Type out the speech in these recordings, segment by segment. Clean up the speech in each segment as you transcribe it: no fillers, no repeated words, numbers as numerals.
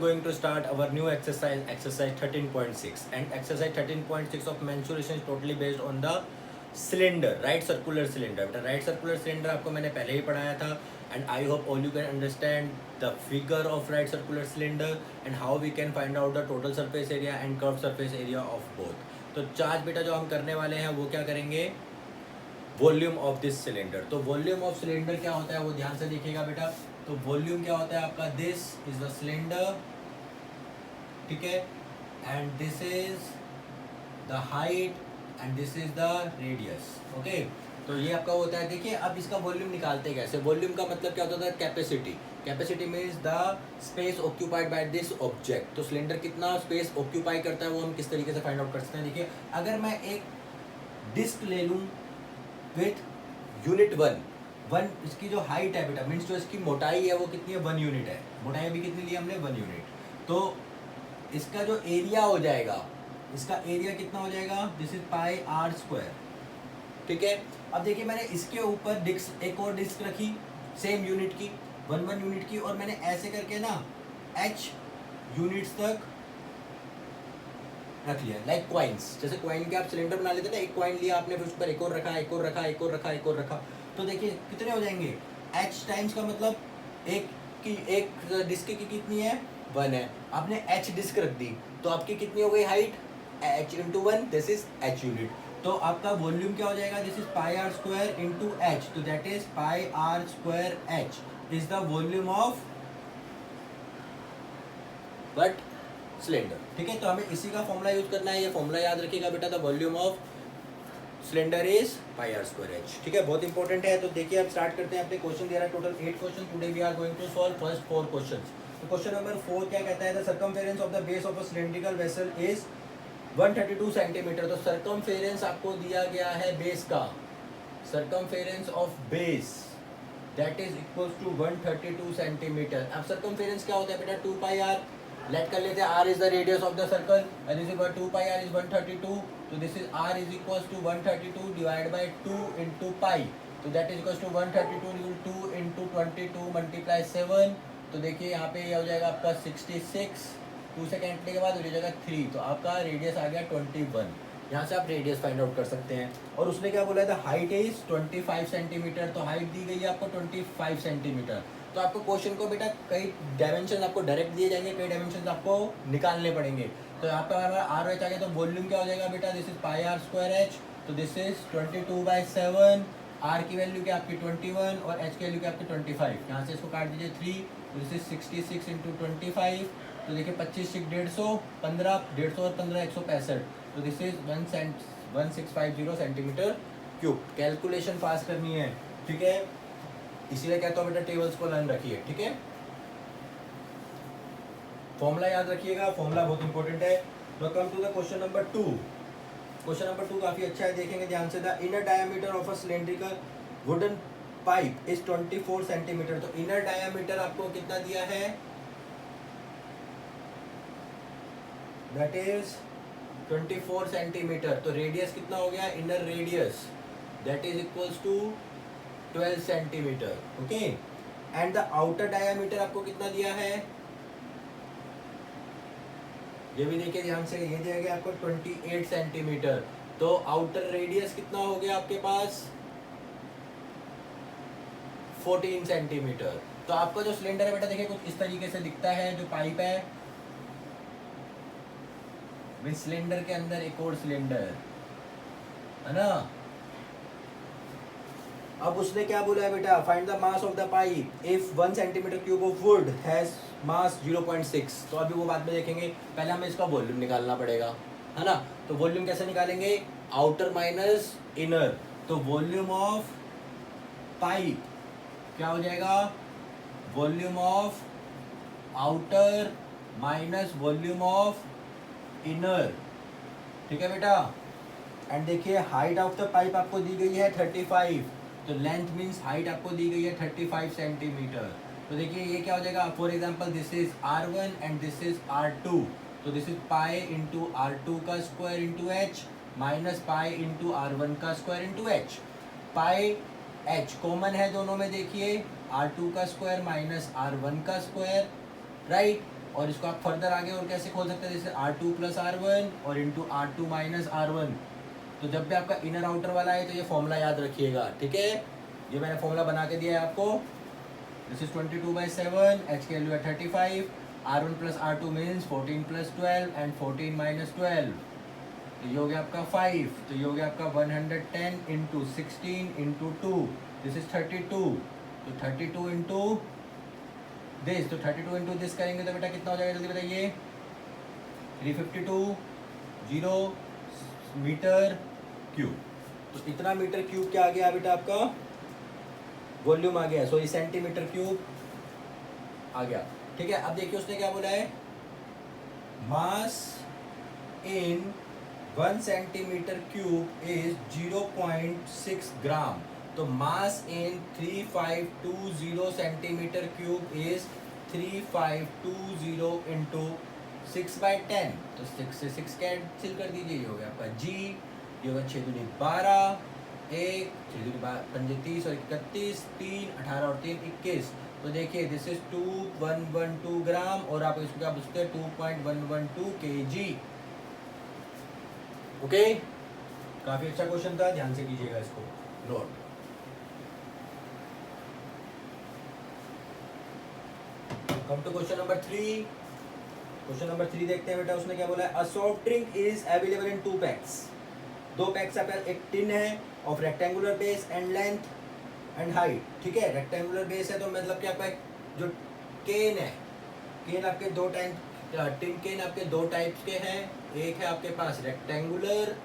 Going to start our new exercise 13.6, and exercise 13.6 of mensuration is totally based on the cylinder, right circular cylinder. बेटा right circular cylinder आपको मैंने पहले ही पढ़ाया था, and I hope all you can understand the figure of right circular cylinder and how we can find out the total surface area and curved surface area of both. तो charge बेटा जो हम करने वाले हैं वो क्या करेंगे, वॉल्यूम ऑफ दिस सिलेंडर. तो वॉल्यूम ऑफ सिलेंडर क्या होता है वो ध्यान से देखिएगा बेटा. तो वॉल्यूम क्या होता है आपका, दिस इज द सिलेंडर, ठीक है, and this is the height and this is the radius. Okay, तो ये आपका होता है. देखिए अब इसका वॉल्यूम निकालते कैसे. वॉल्यूम का मतलब क्या होता है, capacity. Capacity means the space occupied by this object. तो सिलेंडर कितना स्पेस ऑक्यूपाई करता है वो हम किस तरीके से फाइंड आउट कर सकते हैं. देखिए अगर मैं एक डिस्क ले लूँ विथ यूनिट वन, इसकी जो हाइट है बेटा, मीन्स जो इसकी मोटाई है वो कितनी है, 1 यूनिट है. मोटाई भी कितनी ली हमने, 1 यूनिट. तो इसका जो एरिया हो जाएगा, इसका एरिया कितना हो जाएगा, this is pi r square. ठीक है. अब देखिए मैंने इसके ऊपर डिस्क, एक और डिस्क रखी सेम यूनिट की, 1 यूनिट की, और मैंने ऐसे करके ना h यूनिट्स तक रख लिया, लाइक कॉइन्स. जैसे कॉइन के आप सिलेंडर बना लेते हैं ना, एक कॉइन लिया आपने, फिर उस पर एक और रखा, एक और रखा, एक और रखा, एक और रखा. तो देखिए कितने हो जाएंगे, h टाइम्स का मतलब एक डिस्क की कितनी है, 1 है. आपने h डिस्क रख दी तो आपकी कितनी हो गई height, h into 1, this is h unit. तो आपका वॉल्यूम क्या हो जाएगा, this is pi r square into h. तो that is pi r square h is the volume of but cylinder. ठीक है. तो हमें इसी का फॉर्मूला यूज करना है. ये फॉर्मूला याद रखिएगा बेटा, the volume of cylinder is pi r square h. ठीक है, बहुत इंपॉर्टेंट है. तो देखिए अब स्टार्ट करते हैं. अपने क्वेश्चन दे रहा है total 8 question. Today we are going to solve first 4 questions. तो क्वेश्चन नंबर 4 क्या कहता है, the circumference of the base of a cylindrical vessel is 132 centimetre. तो सर्कमफेरेंस आपको दिया गया है बेस का, circumference of base that is equals to 132 centimetre. अब सर्कमफेरेंस क्या होता है बेटा, 2 पाई आर. लेट कर लेते हैं r is the radius of the circle and this is 2 pi r is 132. तो this is r is equals to 132 divide by 2 into pi. तो that is equals to 132 equal 2 into 22 multiply 7. तो देखिए यहाँ पे ये हो जाएगा आपका 66, 2 से कैंसिल के बाद हो जाएगा 3. तो आपका रेडियस आ गया 21. यहाँ से आप रेडियस फाइंड आउट कर सकते हैं. और उसने क्या बोला था, हाइट इज 25 सेंटीमीटर. तो हाइट दी गई है आपको 25 सेंटीमीटर. तो आपको क्वेश्चन को बेटा कई डायमेंशन आपको डायरेक्ट दिए जाएंगे, कई डायमेंशन आपको निकालने पड़ेंगे. तो यहाँ पे हमारा आर एच आ गया. तो वॉल्यूम क्या हो जाएगा बेटा, this is pi r square h. तो दिस इज 22/7. आर की वैल्यू क्या आपकी 21 और एच की वैल्यू क्या आपकी 25. यहाँ से इसको काट दीजिए 3. तो दिस इज 66 इंटू 25. तो देखिए 25 150, 15, 150 और 15 165. तो this is 1650 centimeter cube. Calculation pass करनी है. ठीक है, इसीलिए कहता हूँ बेटा टेबल्स को लर्न रखिए. ठीक है, फॉर्मूला याद रखिएगा, फॉर्मूला बहुत इंपॉर्टेंट है. तो come to the question number 2. Question number 2 काफी अच्छा है, देखेंगे ध्यान से. The inner diameter of a cylindrical wooden pipe is 24 centimetre. तो इनर डायमीटर आपको कितना दिया है, दैट इज 24 सेंटीमीटर. तो रेडियस कितना हो गया, inner radius that is equals to 12 centimetre. Okay, and the outer diameter आपको कितना दिया है, ये भी देखिए ध्यान से, ये दिया गया आपको 28 सेंटीमीटर. तो आउटर रेडियस कितना हो गया आपके पास, 14 सेंटीमीटर. तो आपका जो सिलेंडर है बेटा देखिए कुछ इस तरीके से दिखता है. जो पाइप है, सिलेंडर के अंदर एक और सिलेंडर है ना. अब उसने क्या बोला है बेटा, find the mass of the pipe if 1 centimetre cube of would has मास 0.6. तो अभी वो बाद में देखेंगे, पहले हमें इसका वॉल्यूम निकालना पड़ेगा, है ना. तो वॉल्यूम कैसे निकालेंगे, आउटर माइनस इनर. तो वॉल्यूम ऑफ पाइप क्या हो जाएगा, volume of outer minus volume of inner. ठीक है बेटा. एंड देखिए हाइट ऑफ द पाइप आपको दी गई है 35. तो लेंथ मीन्स हाइट आपको दी गई है 35 सेंटीमीटर. तो देखिए ये क्या हो जाएगा, for example this is R1 and this is R2. तो this is pi into R2 का square into H minus pi into R1 का स्क्वायर इंटू एच. पाई एच कॉमन है दोनों में, देखिए R2 का स्क्वायर माइनस R1 का स्क्वायर, राइट. और इसको आप फर्दर आगे और कैसे खोल सकते हैं, जैसे R2 प्लस R1 और इंटू R2 माइनस R1। तो जब भी आपका इनर आउटर वाला है तो ये फॉर्मूला याद रखिएगा, ठीक है। ये मैंने फॉर्मूला बना के दिया है आपको। दिस इज 22/7, H की वैल्यू है 35, R1 plus R2 means 14 plus 12 and 14 minus 12, तो ये हो गया आपका 5, तो ये हो गया आपका 110 इंटू 16 इंटू 2, दिस इज 32, तो 32 इंटू दिस, तो 32 इंटू दिस करेंगे तो बेटा कितना हो जाएगा, जल्दी बताइए। 352 जीरो मीटर क्यूब। तो इतना मीटर क्यूब क्या आ गया बेटा आपका वॉल्यूम आ गया, सॉरी सेंटीमीटर क्यूब आ गया, ठीक है। अब देखिए उसने क्या बोला है, मास इन 1 सेंटीमीटर क्यूब इज 0.6 ग्राम। तो मास इन 3520 सेंटीमीटर क्यूब इज 3520 इंटू 6/10, तो 6 से 6 कैंसिल कर दीजिए, ये हो गया आपका जी, ये होगा 6 दूनी 12, 1 6 दूनी 5 30 और 31, 3 18 और 3 21। तो देखिए दिस इज 2112 ग्राम और आप इसको क्या पूछते हैं 2.112 kg। ओके, काफी अच्छा क्वेश्चन था, ध्यान से कीजिएगा इसको note. Come to question number 3। Question number 3 देखते हैं बेटा, उसने क्या बोला है, a soft drink is available in 2 packs. 2 packs आपका, एक टिन है of rectangular base and length and height, ठीक है। रेक्टेंगुलर बेस है तो मतलब कि आपका जो केन है, केन आपके दो टाइप, टिन केन आपके 2 टाइप्स के हैं, एक है आपके पास रेक्टेंगुलर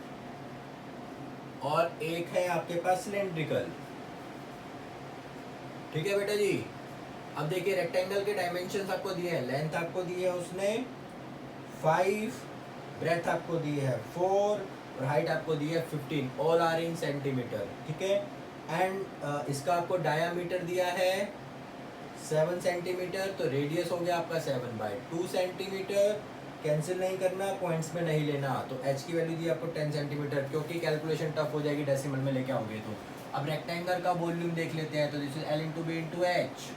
और एक है आपके पास सिलेंड्रिकल, ठीक है बेटा जी। अब देखिए रेक्टेंगल के डायमेंशंस आपको दिए हैं, लेंथ आपको दी है उसने 5, ब्रेथ आपको दी है 4 और हाइट आपको दी है 15, ऑल आर इन सेंटीमीटर, ठीक है। एंड इसका आपको डायामीटर दिया है 7 सेंटीमीटर, तो रेडियस हो गया आपका 7/2 सेंटीमीटर। कैंसिल नहीं करना, पॉइंट्स में नहीं लेना, तो h की वैल्यू दी आपको 10 सेंटीमीटर, क्योंकि कैलकुलेशन टफ हो जाएगी डेसिमल में लेके आओगे तो। अब रेक्टेंगल का वॉल्यूम देख लेते हैं, तो this is L into b into h,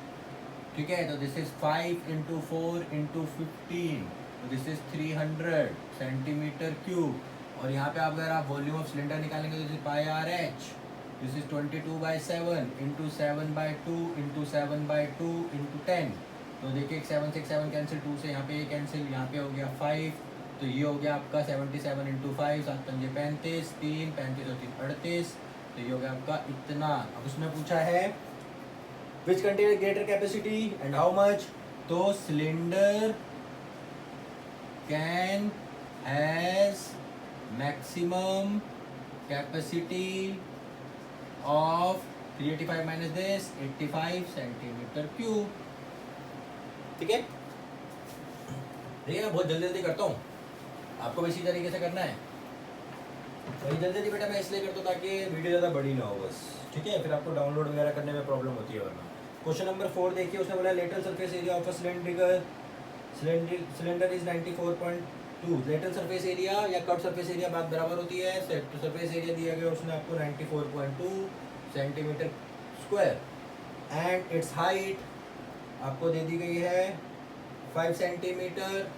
ठीक है। तो दिस इज 5 इंटू 4 इंटू 15, तो दिस इज 300 सेंटीमीटर क्यूब। और यहाँ पे अगर आप वॉल्यूम ऑफ सिलेंडर निकालेंगे तो this is pi R H, this is 22/7 into 7/2 into 7/2 into 10। तो देखिए 7 6 7 कैंसिल, 2 से यहाँ पे कैंसिल, यहाँ पे हो गया 5, तो ये हो गया आपका 77 इंटू 5, 7 पंजे 35, 3 35 और 3 38, तो ये हो गया आपका इतना। अब उसने पूछा है which contain greater capacity and how much, तो cylinder can has maximum capacity of 385 minus this 85 centimetre cube, ठीक है। देखिए मैं बहुत जल्दी जल्दी करता हूँ, आपको भी इसी तरीके से करना है। वही जल्दी जल्दी बेटा मैं इसलिए करता हूँ ताकि वीडियो ज़्यादा बड़ी ना हो बस, ठीक है, फिर आपको डाउनलोड वगैरह करने में प्रॉब्लम होती है वरना। क्वेश्चन नंबर 4 देखिए, उसने बोला lateral surface area of a cylinder is 94.2। Lateral surface area या कट सरफेस एरिया बात बराबर होती है, सरफेस एरिया दिया गया उसने आपको 94.2 centimetre square and its height आपको दे दी गई है 5 centimetre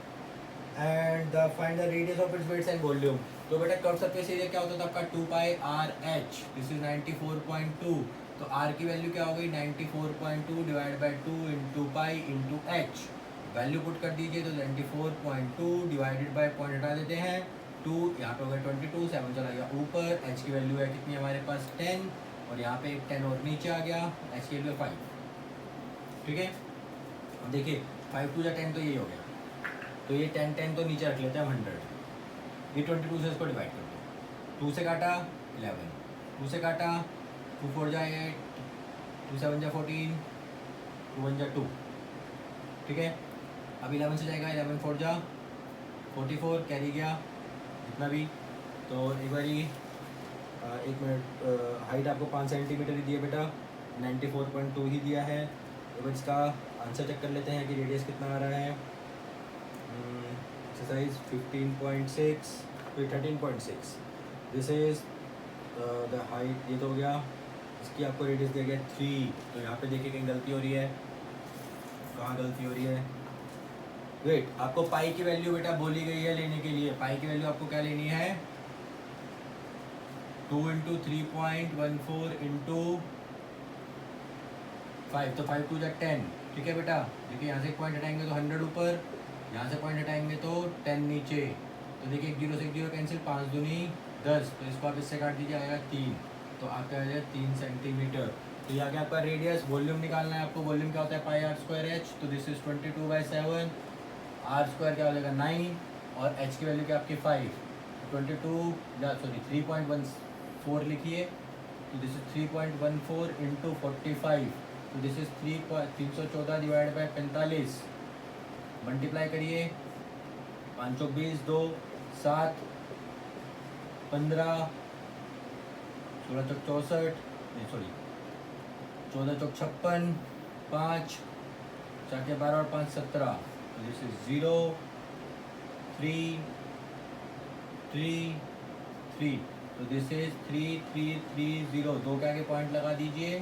and the find the radius of its weights and volume. तो बेटा कर्व सरफेस एरिया क्या होता था आपका 2πRh, दिस इज 94.2, तो r की वैल्यू क्या हो गई 94.2 divide by 2 into pi into H, value put कर दीजिए, तो 94.2 डिवाइडेड बाई पॉइंट हटा देते हैं 2, यहाँ पे हो गया 22, 7 चला गया ऊपर, h की वैल्यू है कितनी हमारे पास 10 और यहाँ पे एक 10 और नीचे आ गया, h की वैल्यू 5, ठीक है। अब देखिए 5 2 या 10 तो यही हो गया, तो ये 10 10 तो नीचे रख लेते हैं 100, ये 22 से इसको डिवाइड कर दो, 2 से काटा 11, 2 से काटा 2 4 जा 8, 2 7 जा 14, 2 1 जा 2, ठीक है। अब 11 से जाएगा 11 4 जा 44, कैरी गया जितना भी, तो एक बारी 1 मिनट, हाइट आपको 5 सेंटीमीटर ही दिया बेटा, 94.2 ही दिया है। तो इसका आंसर चेक कर लेते हैं कि रेडियस कितना आ रहा है। एक्सरसाइज 15.6 फिर 13.6, दिस इज द हाइट, ये तो हो गया, इसकी आपको रेडियस दिया गया 3, तो यहाँ पे देखिए कहीं गलती हो रही है, कहाँ गलती हो रही है, वेट, आपको पाई की वैल्यू बेटा बोली गई है लेने के लिए। पाई की वैल्यू आपको क्या लेनी है, 2 इंटू 3.14 इंटू 5, तो 5 2 10। ठीक है बेटा, देखिए यहाँ से पॉइंट हटाएंगे तो 100 ऊपर, यहाँ से पॉइंट हटाएंगे तो 10 नीचे। तो देखिए 1 0 से 1 0 कैंसिल, 5 दूनी 10, तो इसको आप इससे काट दीजिए, आएगा 3, तो आपका आ जाएगा 3 सेंटीमीटर। तो ये आ गया आपका रेडियस। वॉल्यूम निकालना है आपको, वॉल्यूम क्या होता है, पाई आर स्क्वायर एच, तो दिस इज 22/7, आर स्क्वायर क्या हो जाएगा 9, और एच की वैल्यू क्या आपकी 5, 22 या सॉरी 3.14 लिखिए, तो दिस इज 3.14 इंटू 45, तो this is 314 divide by 45, multiply करिए, 5 चौक 20, 2 7 15, 16 चौक 64, नहीं सॉरी 14 चौक 56, 5 4 के 12 और 5 17, तो दिस इज 0 3 3 3, तो दिस इज 3330, दो के आगे पॉइंट लगा दीजिए,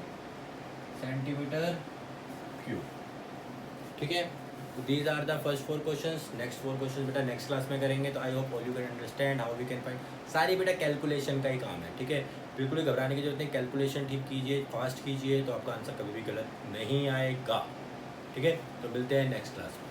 सेंटीमीटर क्यूब। ठीक है, तो these are the first 4 questions. Next 4 questions बेटा नेक्स्ट क्लास में करेंगे। तो I hope all you can understand how we can find, sorry बेटा कैलकुलेशन का ही काम है। ठीक है, बिल्कुल ही घबराने की जरूरत नहीं, कैलकुलेशन ठीक कीजिए, फास्ट कीजिए, तो आपका आंसर कभी भी गलत नहीं आएगा। ठीक है, तो मिलते हैं नेक्स्ट क्लास में।